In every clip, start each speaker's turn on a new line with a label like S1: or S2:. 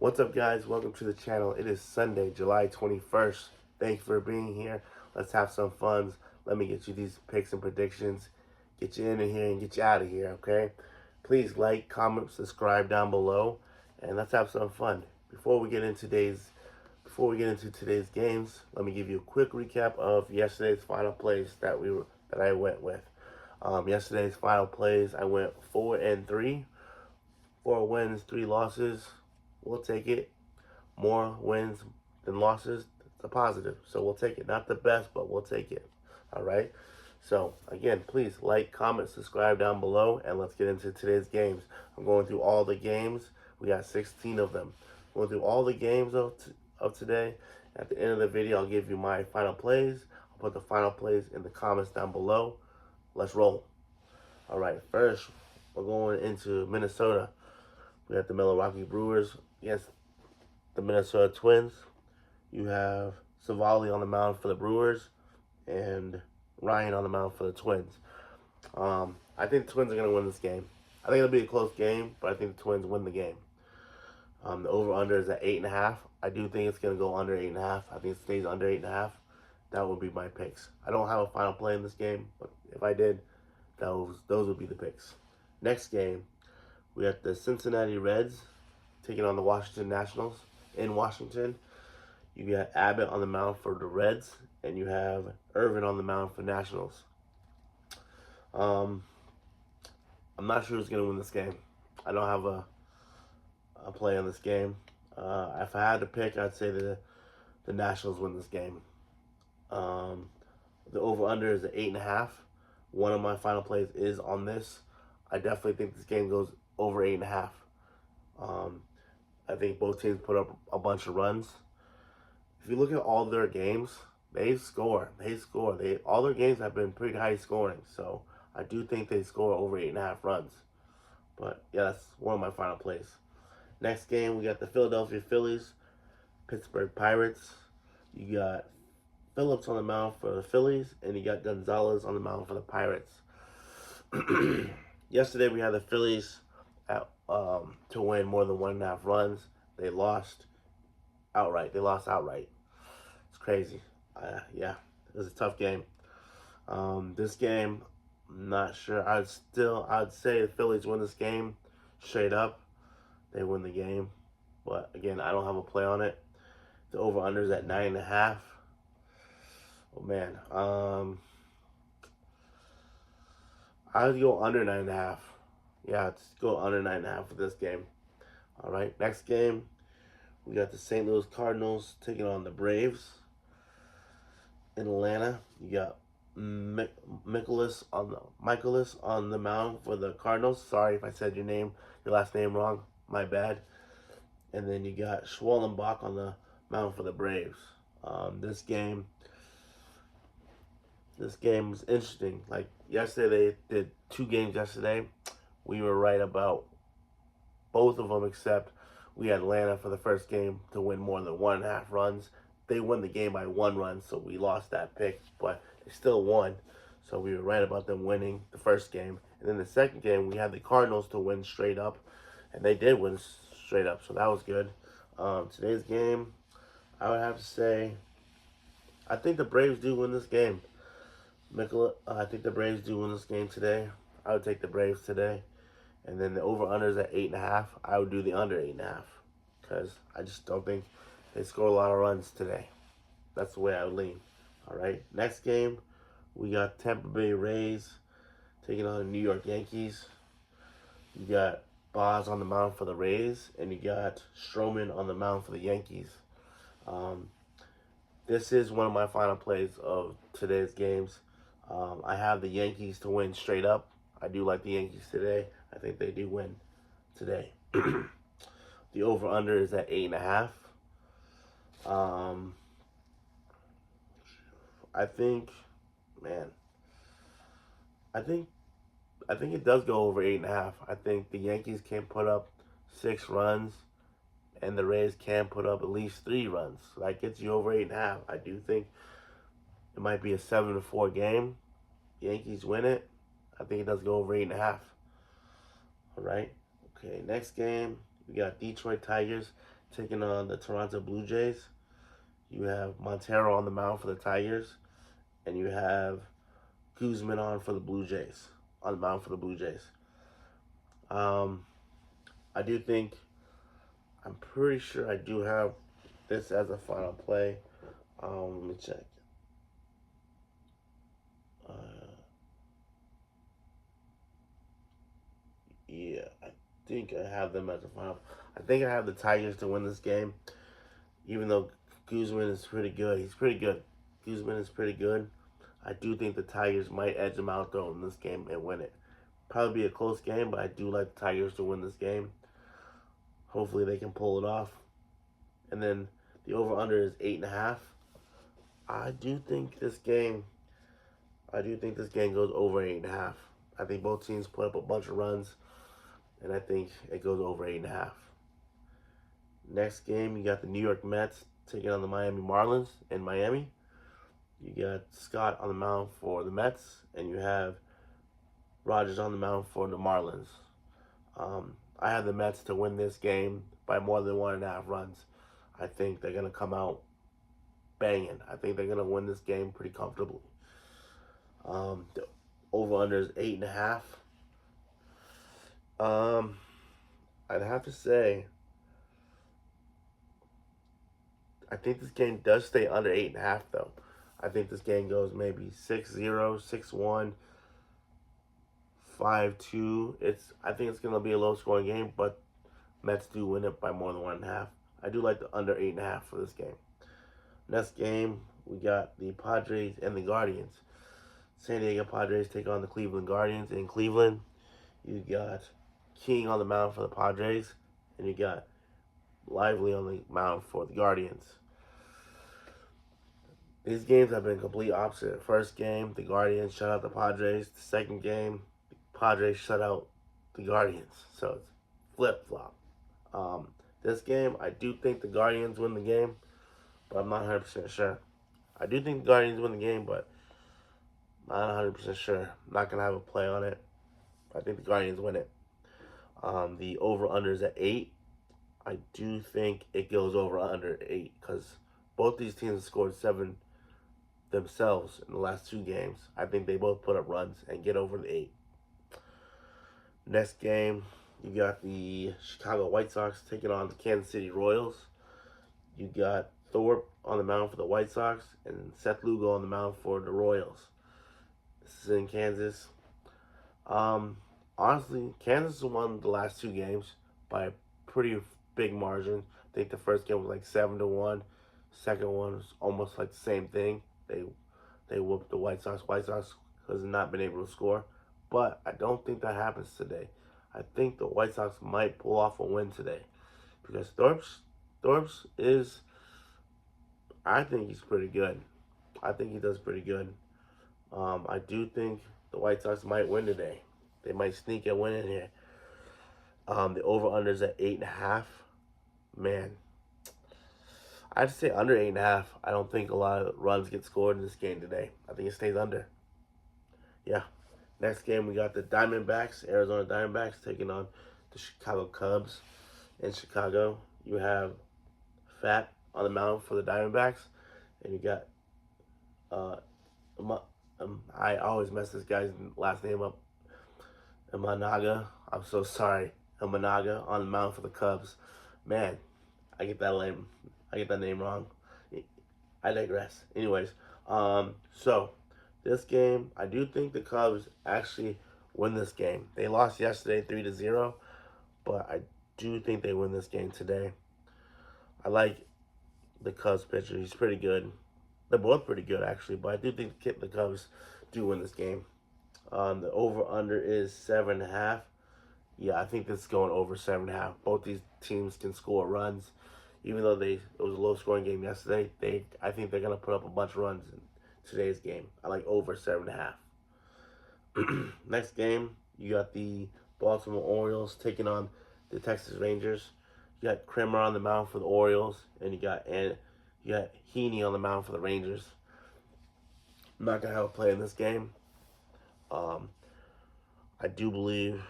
S1: What's up, guys? Welcome to the channel. It is Sunday, July 21st. Thank you for being here. Let's have some fun. Let me get you these picks and predictions. Get you in here and get you out of here, okay? Please like, comment, subscribe down below, and let's have some fun. Before we get into today's games, let me give you a quick recap of yesterday's final plays that I went with. Yesterday's final plays, I went 4-3, 4 wins, 3 losses. We'll take it. More wins than losses, it's a positive. So we'll take it. Not the best, but we'll take it. All right? So, again, please like, comment, subscribe down below, and let's get into today's games. I'm going through all the games. We got 16 of them. Going through all the games of today. At the end of the video, I'll give you my final plays. I'll put the final plays in the comments down below. Let's roll. All right, first, we're going into Minnesota. We got the Milwaukee Brewers against the Minnesota Twins. You have Savali on the mound for the Brewers and Ryan on the mound for the Twins. I think the Twins are going to win this game. I think it'll be a close game, but I think the Twins win the game. The over-under is at 8.5. I do think it's going to go under 8.5. I think it stays under 8.5. That would be my picks. I don't have a final play in this game, but if I did, those would be the picks. Next game, we got the Cincinnati Reds taking on the Washington Nationals in Washington. You got Abbott on the mound for the Reds, and you have Irvin on the mound for Nationals. I'm not sure who's going to win this game. I don't have a play on this game. If I had to pick, I'd say the Nationals win this game. The over-under is at 8.5. One of my final plays is on this. I definitely think this game goes over 8.5. I think both teams put up a bunch of runs. If you look at all their games, they score. All their games have been pretty high scoring. So I do think they score over 8.5 runs. But yeah, that's one of my final plays. Next game, we got the Philadelphia Phillies, Pittsburgh Pirates. You got Phillips on the mound for the Phillies, and you got Gonzalez on the mound for the Pirates. Yesterday, we had the Phillies to win more than 1.5 runs. They lost outright. It's crazy. Yeah, it was a tough game. This game, I'm not sure. I'd say the Phillies win this game straight up. They win the game. But again, I don't have a play on it. The over-under is at 9.5. Oh man. I would go under 9.5. Yeah, let's go under 9.5 for this game. All right, next game, we got the St. Louis Cardinals taking on the Braves in Atlanta. You got Michaelis on the mound for the Cardinals. Sorry if I said your last name wrong. My bad. And then you got Schwallenbach on the mound for the Braves. This game is interesting. Like yesterday, they did 2 games yesterday. We were right about both of them, except we had Atlanta for the first game to win more than 1.5 runs. They won the game by 1 run, so we lost that pick, but they still won. So we were right about them winning the first game. And then the second game, we had the Cardinals to win straight up, and they did win straight up, so that was good. Today's game, I would have to say, I think the Braves do win this game. I think the Braves do win this game today. I would take the Braves today. And then the over-under is at 8.5. I would do the under 8.5 because I just don't think they score a lot of runs today. That's the way I would lean. All right, next game, we got Tampa Bay Rays taking on the New York Yankees. You got Boz on the mound for the Rays, and you got Stroman on the mound for the Yankees. This is one of my final plays of today's games. I have the Yankees to win straight up. I do like the Yankees today. I think they do win today. The over-under is at 8.5. I think it does go over 8.5. I think the Yankees can put up 6 runs, and the Rays can put up at least 3 runs. So that gets you over 8.5. I do think it might be a 7-4 game. Yankees win it. I think it does go over 8.5. All right. Okay, next game, we got Detroit Tigers taking on the Toronto Blue Jays. You have Montero on the mound for the Tigers, and you have Guzman on for the Blue Jays, on the mound for the Blue Jays. I do think, I'm pretty sure I do have this as a final play. Let me check. Uh, yeah, I think I have them as a final. I think I have the Tigers to win this game, even though Guzman is pretty good. He's pretty good. Guzman is pretty good. I do think the Tigers might edge them out though in this game and win it. Probably be a close game, but I do like the Tigers to win this game. Hopefully they can pull it off. And then the over/under is 8.5. I do think this game goes over 8.5. I think both teams put up a bunch of runs, and I think it goes over 8.5. Next game, you got the New York Mets taking on the Miami Marlins in Miami. You got Scott on the mound for the Mets, and you have Rogers on the mound for the Marlins. I have the Mets to win this game by more than 1.5 runs. I think they're going to come out banging. I think they're going to win this game pretty comfortably. The over-under is 8.5. I'd have to say, I think this game does stay under 8.5 though. I think this game goes maybe 6-0, 6-1, 5-2. I think it's gonna be a low scoring game, but Mets do win it by more than 1.5. I do like the under 8.5 for this game. Next game, we got the Padres and the Guardians. San Diego Padres take on the Cleveland Guardians. In Cleveland, you got King on the mound for the Padres, and you got Lively on the mound for the Guardians. These games have been complete opposite. First game, the Guardians shut out the Padres. The second game, the Padres shut out the Guardians. So it's flip-flop. This game, I do think the Guardians win the game, but I'm not 100% sure. I do think the Guardians win the game, but I'm not 100% sure. I'm not going to have a play on it. I think the Guardians win it. The over-under is at 8. I do think it goes over under 8 because both these teams have scored 7 themselves in the last 2 games. I think they both put up runs and get over the 8. Next game, you got the Chicago White Sox taking on the Kansas City Royals. You got Thorpe on the mound for the White Sox and Seth Lugo on the mound for the Royals. This is in Kansas. Honestly, Kansas won the last 2 games by a pretty big margin. I think the first game was like 7-1. Second one was almost like the same thing. They whooped the White Sox. White Sox has not been able to score. But I don't think that happens today. I think the White Sox might pull off a win today. Because Thorpe's is, I think he's pretty good. I think he does pretty good. I do think the White Sox might win today. They might sneak a win in here. The over-under is at 8.5. Man, I'd say under 8.5. I don't think a lot of runs get scored in this game today. I think it stays under. Yeah. Next game, we got the Diamondbacks, Arizona Diamondbacks, taking on the Chicago Cubs. In Chicago, you have Fat on the mound for the Diamondbacks, and you got I always mess this guy's last name up. Imanaga. I'm so sorry. Imanaga on the mound for the Cubs. Man, I get that name wrong. I digress. Anyways, so this game, I do think the Cubs actually win this game. They lost yesterday 3-0, but I do think they win this game today. I like the Cubs pitcher. He's pretty good. They're both pretty good, actually, but I do think the Cubs do win this game. The over-under is 7.5. Yeah, I think this is going over 7.5. Both these teams can score runs. Even though it was a low-scoring game yesterday, I think they're going to put up a bunch of runs in today's game. I like over 7.5. Next game, you got the Baltimore Orioles taking on the Texas Rangers. You got Kramer on the mound for the Orioles, and you got Heaney on the mound for the Rangers. I'm not going to have a play in this game. I do believe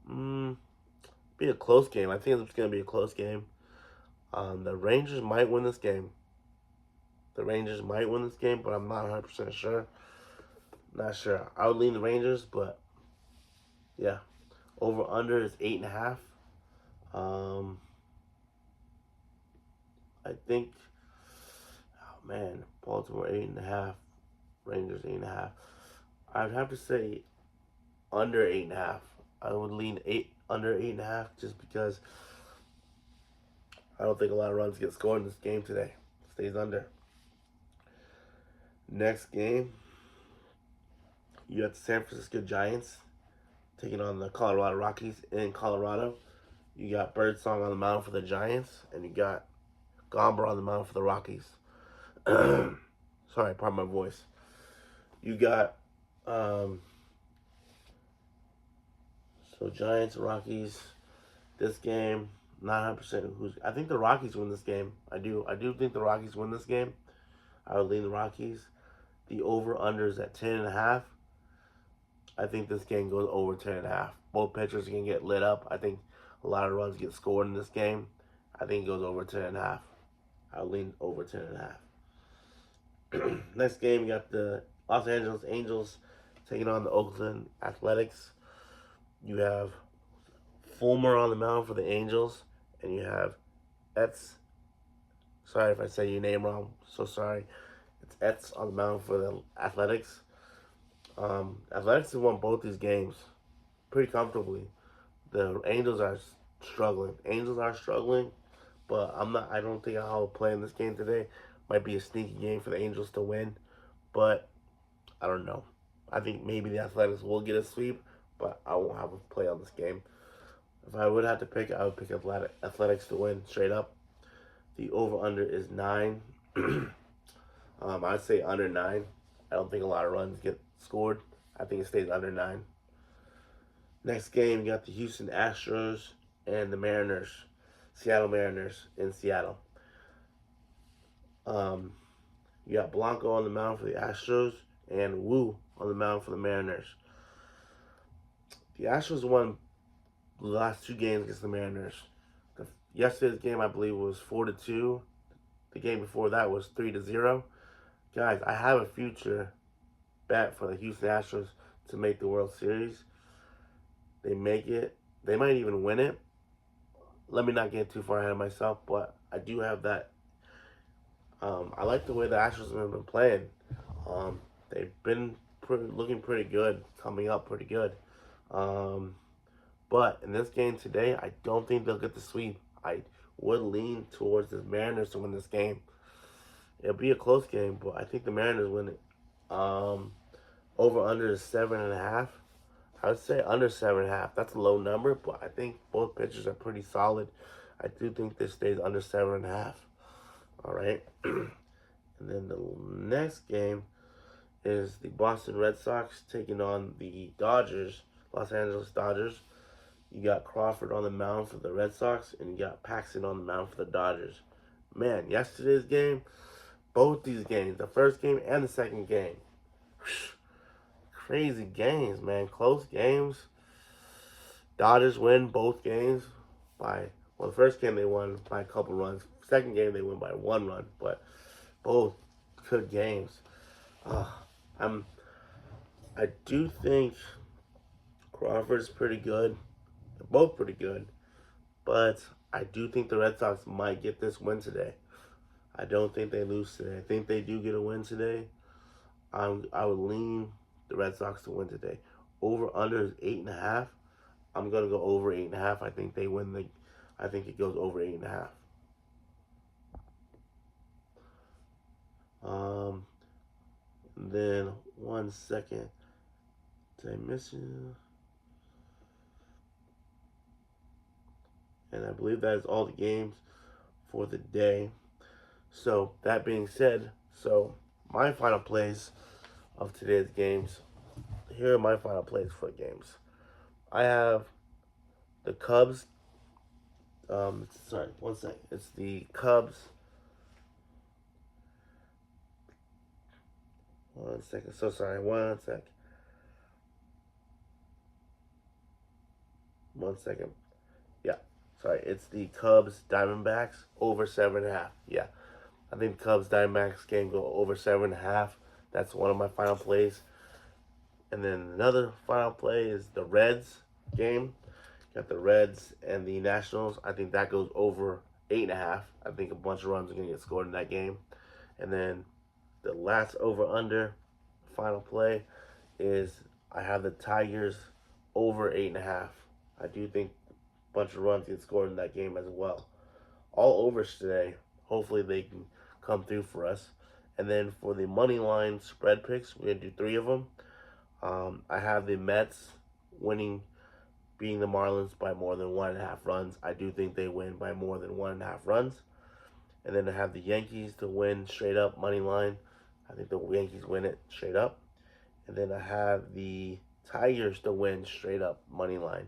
S1: be a close game. I think it's going to be a close game. The Rangers might win this game. The Rangers might win this game, but I'm not 100% sure. Not sure. I would lean the Rangers, but yeah. Over under is 8.5. Um, I think. Oh man, Baltimore 8.5. Rangers 8.5. I'd have to say under 8.5. I would lean under 8.5 just because I don't think a lot of runs get scored in this game today. Stays under. Next game, you got the San Francisco Giants taking on the Colorado Rockies in Colorado. You got Birdsong on the mound for the Giants, and you got Gomber on the mound for the Rockies. Sorry, pardon my voice. You got so Giants, Rockies. This game, not 100% who's. I think the Rockies win this game. I do think the Rockies win this game. I would lean the Rockies. The over/under is at 10.5. I think this game goes over 10.5. Both pitchers can get lit up. I think a lot of runs get scored in this game. I think it goes over 10.5. I'll lean over 10.5. Next game, you got the Los Angeles Angels taking on the Oakland Athletics. You have Fulmer on the mound for the Angels, and you have Etz. Sorry if I say your name wrong. So sorry. It's Etz on the mound for the Athletics. Athletics have won both these games pretty comfortably. The Angels are struggling. But I don't think I'll play in this game today. Might be a sneaky game for the Angels to win, but I don't know. I think maybe the Athletics will get a sweep, but I won't have a play on this game. If I would have to pick, I would pick Athletics to win straight up. The over/under is 9. I'd say under 9. I don't think a lot of runs get scored. I think it stays under 9. Next game, you got the Houston Astros and the Mariners. Seattle Mariners in Seattle. You got Blanco on the mound for the Astros and Wu on the mound for the Mariners. The Astros won the last 2 games against the Mariners. Yesterday's game, I believe, was 4-2. The game before that was 3-0. Guys, I have a future bet for the Houston Astros to make the World Series. They make it. They might even win it. Let me not get too far ahead of myself, but I do have that. I like the way the Astros have been playing. They've been looking pretty good, coming up pretty good. But in this game today, I don't think they'll get the sweep. I would lean towards the Mariners to win this game. It'll be a close game, but I think the Mariners win it. Over/under is 7.5. I would say under 7.5. That's a low number, but I think both pitchers are pretty solid. I do think this stays under 7.5. All right. And then the next game is the Boston Red Sox taking on the Dodgers, Los Angeles Dodgers. You got Crawford on the mound for the Red Sox, and you got Paxton on the mound for the Dodgers. Man, yesterday's game, both these games, the first game and the second game, crazy games, man. Close games. Dodgers win both games the first game they won by a couple runs. Second game they won by 1 run, but both good games. I do think Crawford's pretty good. They're both pretty good, but I do think the Red Sox might get this win today. I don't think they lose today. I think they do get a win today. I would lean the Red Sox to win today. Over/under is 8.5. I'm gonna go over 8.5. I think they win I think it goes over 8.5. Then 1 second. Did I miss you? And I believe that is all the games for the day. So that being said, my final plays of today's games. Here are my final plays for the games. I have the Cubs. Sorry, 1 second. It's the Cubs. 1 second. So sorry. 1 sec. 1 second. Yeah. Sorry, it's the Cubs Diamondbacks over 7.5. Yeah, I think the Cubs Diamondbacks game go over 7.5. That's one of my final plays. And then another final play is the Reds game. Got the Reds and the Nationals. I think that goes over 8.5. I think a bunch of runs are gonna get scored in that game. And then the last over under final play is I have the Tigers over 8.5. I do think a bunch of runs get scored in that game as well. All overs today. Hopefully they can come through for us. And then for the money line spread picks, we're gonna do 3 of them. I have the Mets winning, beating the Marlins by more than 1.5 runs. I do think they win by more than 1.5 runs. And then I have the Yankees to win straight up money line. I think the Yankees win it straight up. And then I have the Tigers to win straight up money line.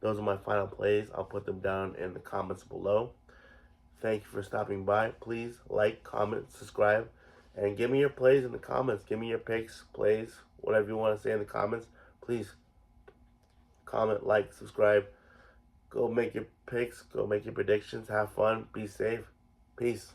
S1: Those are my final plays. I'll put them down in the comments below. Thank you for stopping by. Please like, comment, subscribe, and give me your plays in the comments. Give me your picks, plays, whatever you want to say in the comments. Please comment, like, subscribe. Go make your picks. Go make your predictions. Have fun. Be safe. Peace.